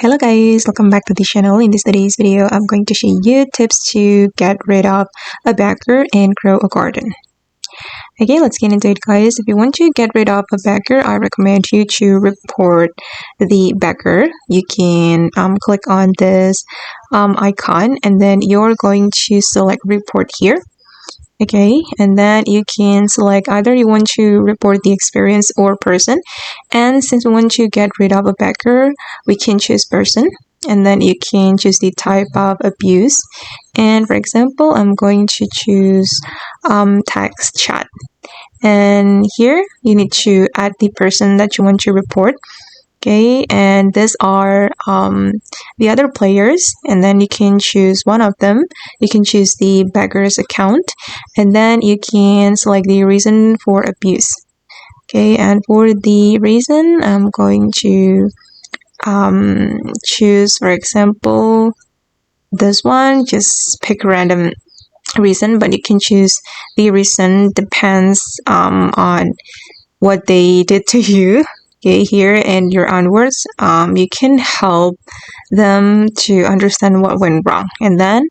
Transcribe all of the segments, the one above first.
Hello guys, welcome back to the channel. In today's video, I'm going to show you tips to get rid of a beggar and grow a garden. Okay, let's get into it guys. If you want to get rid of a beggar, I recommend you to report the beggar. You can click on this icon and then you're going to select report here. Okay, and then you can select either you want to report the experience or person, and since we want to get rid of a beggar, we can choose person, and then you can choose the type of abuse, and for example I'm going to choose text chat, and here you need to add the person that you want to report. Okay, and these are the other players, and then you can choose one of them. You can choose the beggar's account, and then you can select the reason for abuse. Okay, and for the reason, I'm going to choose, for example, this one. Just pick a random reason, but you can choose the reason depends on what they did to you. Okay, here and your onwards, you can help them to understand what went wrong, and then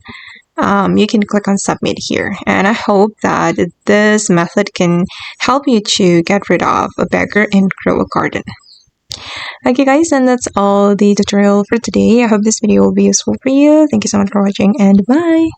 you can click on submit here. And I hope that this method can help you to get rid of a beggar and grow a garden. Okay guys, and that's all the tutorial for today. I hope this video will be useful for you. Thank you so much for watching, and bye.